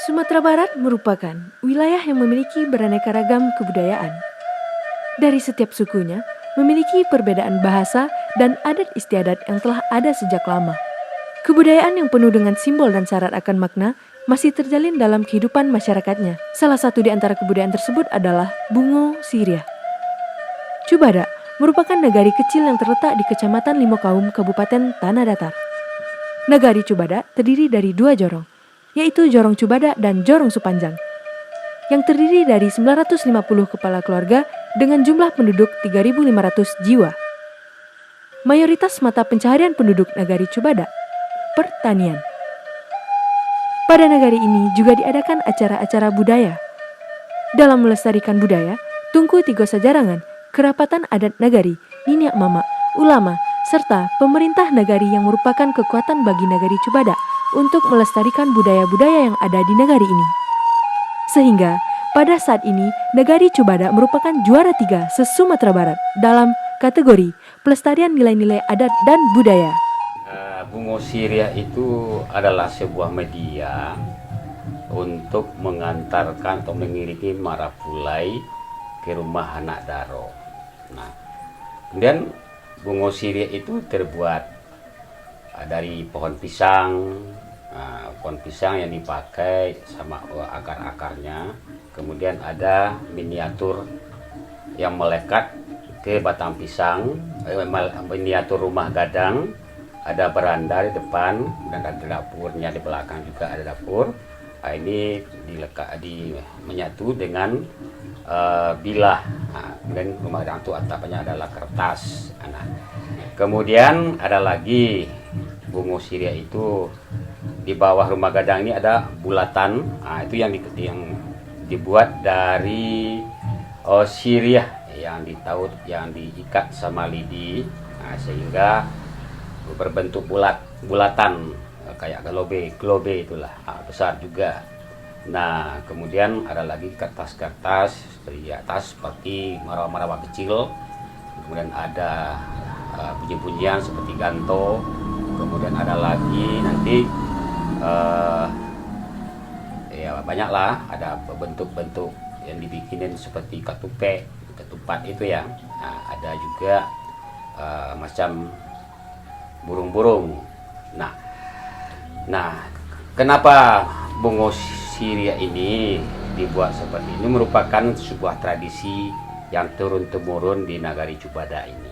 Sumatera Barat merupakan wilayah yang memiliki beraneka ragam kebudayaan. Dari setiap sukunya memiliki perbedaan bahasa dan adat istiadat yang telah ada sejak lama. Kebudayaan yang penuh dengan simbol dan syarat akan makna masih terjalin dalam kehidupan masyarakatnya. Salah satu di antara kebudayaan tersebut adalah Bungo Sirya. Cubada merupakan nagari kecil yang terletak di Kecamatan Limokaum, Kabupaten Tanah Datar. Nagari Cubada terdiri dari dua jorong, yaitu Jorong Cubada dan Jorong Supanjang, yang terdiri dari 950 kepala keluarga dengan jumlah penduduk 3.500 jiwa. Mayoritas mata pencaharian penduduk Nagari Cubada pertanian. Pada nagari ini juga diadakan acara-acara budaya. Dalam melestarikan budaya, Tungku Tigo Sajarangan, Kerapatan Adat Nagari, Niniak Mama, ulama, serta pemerintah nagari yang merupakan kekuatan bagi Nagari Cubada untuk melestarikan budaya-budaya yang ada di nagari ini. Sehingga pada saat ini Nagari Cubada merupakan juara 3 se-Sumatera Barat dalam kategori pelestarian nilai-nilai adat dan budaya. Bungo Sirya itu adalah sebuah media untuk mengantarkan atau mengirimi marapulai ke rumah anak daro. Nah, kemudian Bungo Sirya itu terbuat dari pohon pisang. Pohon pisang yang dipakai sama akar-akarnya, kemudian ada miniatur yang melekat ke batang pisang, miniatur rumah gadang, ada beranda di depan dan ada dapurnya di belakang juga ada dapur. Ini menyatu dengan bilah. Dan rumah gadang itu atapnya adalah kertas. Kemudian ada lagi Bungo Sirya itu di bawah rumah gadang ini ada bulatan. Itu yang dibuat dari sirih yang ditaut, yang diikat sama lidi, sehingga berbentuk bulatan kayak globe itulah, besar juga. Nah, kemudian ada lagi kertas-kertas di atas seperti marawa-marawa kecil, kemudian ada bunyi-bunyian seperti ganto, kemudian ada lagi nanti ya banyaklah, ada bentuk-bentuk yang dibikinin seperti ketupat itu ya. Ada juga macam burung-burung. Nah, kenapa Bungo Sirya ini dibuat seperti ini? Merupakan sebuah tradisi yang turun-temurun di Nagari Cubada ini.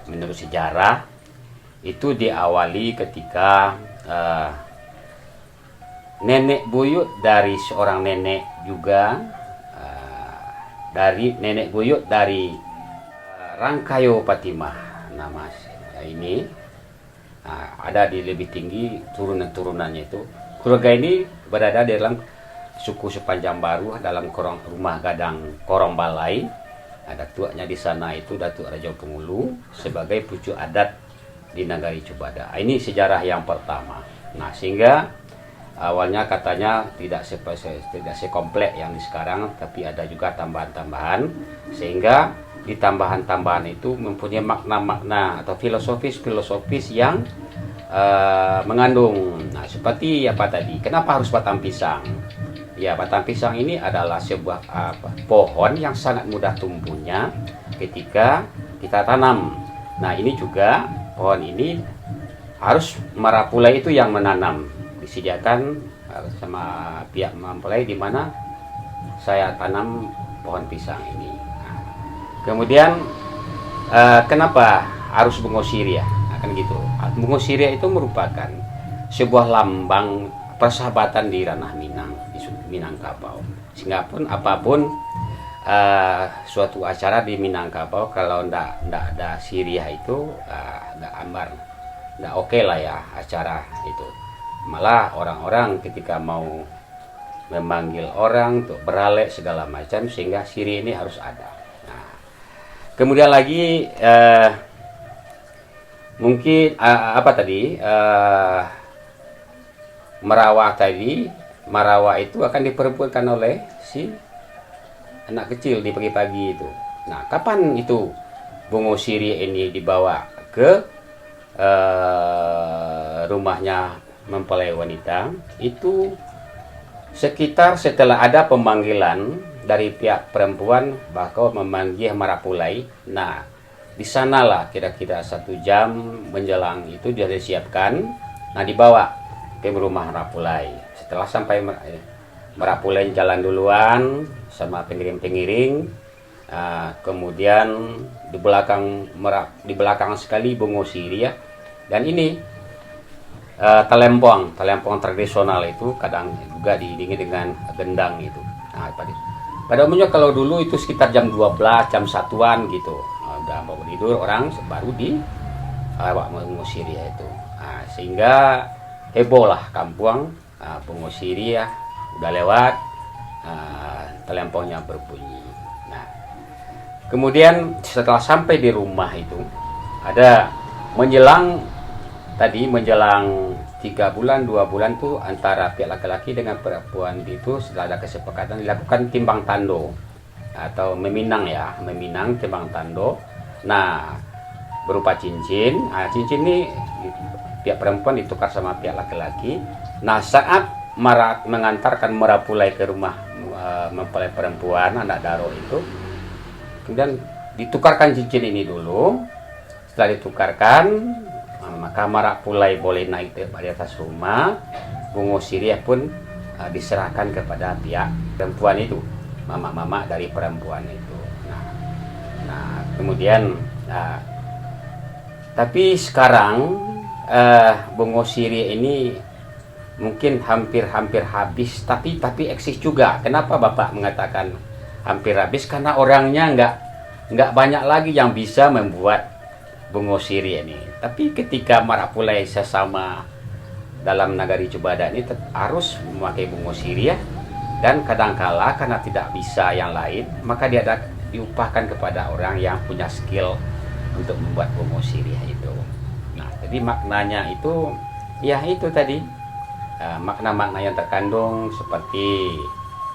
Menurut sejarah, itu diawali ketika nenek buyut dari seorang nenek juga, dari nenek buyut dari Rangkayo Patimah, nama ini. Ada di lebih tinggi turunan-turunannya itu. Keluarga ini berada dalam suku Sepanjang Baru dalam rumah gadang Korong Balai. Ada tuanya di sana itu Datuk Raja Pengulu sebagai pucuk adat di Nagari Cubada. Ini sejarah yang pertama. Nah, sehingga awalnya katanya tidak sekomplek yang di sekarang, tapi ada juga tambahan-tambahan, sehingga di tambahan-tambahan itu mempunyai makna-makna atau filosofis yang mengandung. Nah, seperti apa tadi? Kenapa harus batang pisang? Ya, batang pisang ini adalah sebuah pohon yang sangat mudah tumbuhnya ketika kita tanam. Nah, ini juga pohon ini harus marapulai itu yang menanam. Disediakan sama pihak mempelai di mana saya tanam pohon pisang ini. Kemudian kenapa harus Bungo Sirya? Kan gitu. Bungo Sirya itu merupakan sebuah lambang persahabatan di ranah Minang, di Minangkabau. Sehingga pun apapun suatu acara di Minangkabau, kalau ndak ada Sirya itu ndak ambar, ndak oke lah ya acara itu. Malah orang-orang ketika mau memanggil orang untuk beralek segala macam, sehingga Sirya ini harus ada. Kemudian lagi mungkin Marawa itu akan diperebutkan oleh si anak kecil di pagi-pagi itu. Nah, kapan itu Bungo Sirya ini dibawa ke rumahnya mempelai wanita? Itu Sekitar setelah ada pemanggilan dari pihak perempuan bahwa memanggil Marapulai. Nah, di sanalah kira-kira 1 jam menjelang itu dia disiapkan. Nah, dibawa ke rumah Marapulai. Setelah sampai Marapulai jalan duluan sama pengiring-pengiring. Kemudian di belakang sekali Bungo Siri ya. Dan ini talempong tradisional itu kadang juga diiringi dengan gendang itu. Nah, pada umumnya kalau dulu itu sekitar jam 12, jam 1-an gitu. Udah mau tidur orang baru di Bungo Siri itu. Nah, sehingga heboh lah kampung. Bungo Siri ya udah lewat, talempongnya berbunyi. Kemudian setelah sampai di rumah itu ada menjelang 3 bulan 2 bulan tuh antara pihak laki-laki dengan perempuan itu setelah ada kesepakatan dilakukan timbang tando atau meminang timbang tando. Nah, berupa cincin. Cincin ini pihak perempuan ditukar sama pihak laki-laki. Nah, saat mengantarkan Marapulai ke rumah mempelai perempuan anak daro itu, kemudian ditukarkan cincin ini dulu. Setelah ditukarkan, maka Marapulai boleh naik di atas rumah. Bungo Siri pun diserahkan kepada pihak perempuan itu, mama-mama dari perempuan itu. Nah kemudian, tapi sekarang Bungo Siri ini mungkin hampir habis, tapi eksis juga. Kenapa Bapak mengatakan hampir habis? Karena orangnya nggak banyak lagi yang bisa membuat Bungo Siri ini. Tapi ketika Marapulai sesama dalam Nagari Cubada ini harus memakai Bungo Siri ya. Dan kadangkala karena tidak bisa yang lain, maka dia diupahkan kepada orang yang punya skill untuk membuat Bungo Siri itu. Nah, jadi maknanya itu ya itu tadi, makna-makna yang terkandung seperti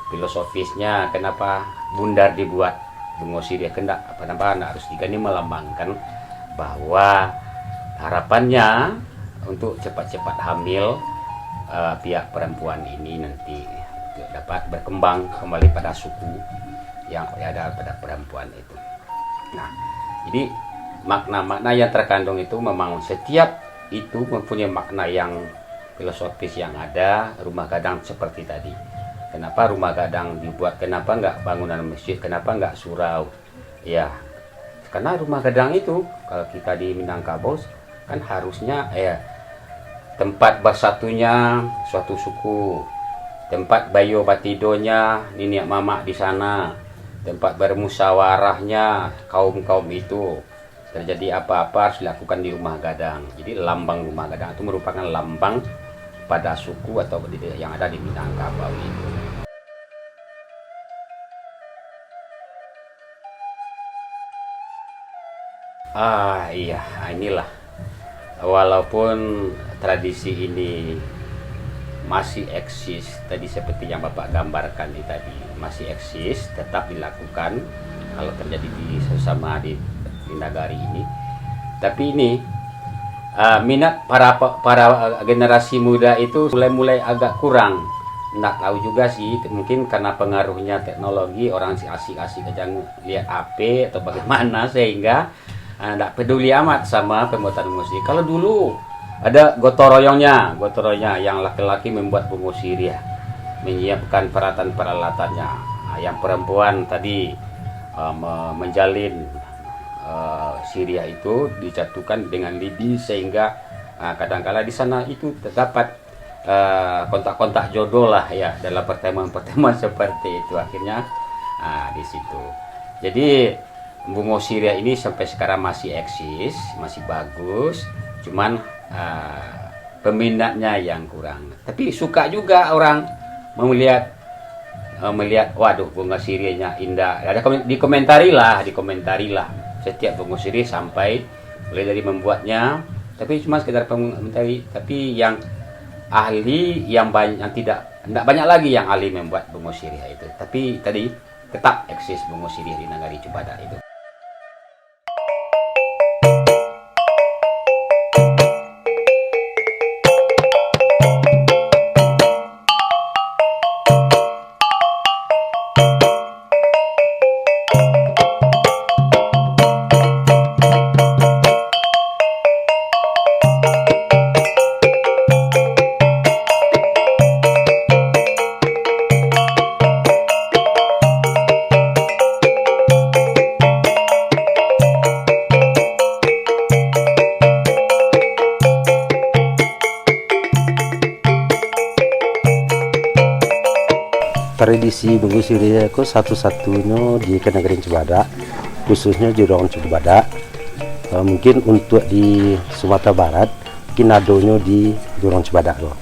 filosofisnya kenapa bundar dibuat Bungo Siri, kenapa harus diganti, melambangkan bahwa harapannya untuk cepat-cepat hamil pihak perempuan ini nanti dapat berkembang kembali pada suku yang ada pada perempuan itu. Nah, jadi makna-makna yang terkandung itu memang setiap itu mempunyai makna yang filosofis yang ada. Rumah gadang seperti tadi. Kenapa rumah gadang dibuat? Kenapa nggak bangunan masjid? Kenapa nggak surau? Ya, karena rumah gadang itu kalau kita di Minangkabau kan harusnya tempat bersatunya suatu suku, tempat bayo batidonya niniak mama di sana, tempat bermusyawarahnya kaum itu. Terjadi apa-apa harus dilakukan di rumah gadang. Jadi lambang rumah gadang itu merupakan lambang pada suku atau yang ada di Minangkabau itu. Iya, inilah. Walaupun tradisi ini masih eksis, tadi seperti yang Bapak gambarkan tadi, masih eksis, tetap dilakukan kalau terjadi di sesama di nagari ini. Tapi ini minat para generasi muda itu mulai agak kurang. Nggak tahu juga sih, mungkin karena pengaruhnya teknologi, orang asik-asik aja lihat HP atau bagaimana sehingga nggak peduli amat sama pembuatan musik. Kalau dulu ada gotoroyongnya yang laki-laki membuat Bungo Siri ya, menyiapkan peralatannya. Yang perempuan tadi menjalin Syria itu dijatuhkan dengan lidi sehingga kadangkala di sana itu terdapat kontak-kontak jodoh lah ya dalam pertemuan seperti itu akhirnya di situ. Jadi Bungo Siri ini sampai sekarang masih eksis, masih bagus, cuman peminatnya yang kurang. Tapi suka juga orang melihat waduh Bungo Sirinya indah. Ada dikomentari lah setiap Bungo Siri sampai mulai dari membuatnya, tapi cuma sekedar komentari. Tapi yang ahli yang tidak banyak lagi yang ahli membuat Bungo Siri itu. Tapi tadi tetap eksis Bungo Siri di Nagari Cubada itu. Tradisi mengusir ko satu-satunya di Negeri Cibadak, khususnya di Dorong Cibadak. Mungkin untuk di Sumatera Barat, mungkin adanya di Dorong Cibadak loh.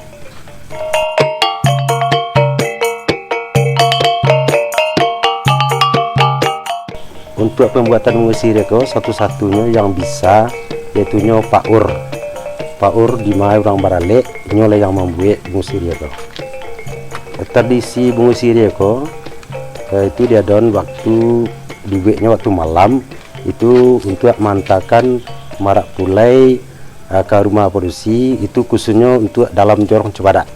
Untuk pembuatan mengusir ko satu-satunya yang bisa yaitu Pak Ur. Pak Ur di mana orang Barale, nyole yang membuat mengusir ko. Tradisi mengusir ko itu dia don waktu dibuatnya waktu malam itu untuk mantakan marak pulai ke rumah produksi itu khususnya untuk dalam Dorong Cibadak.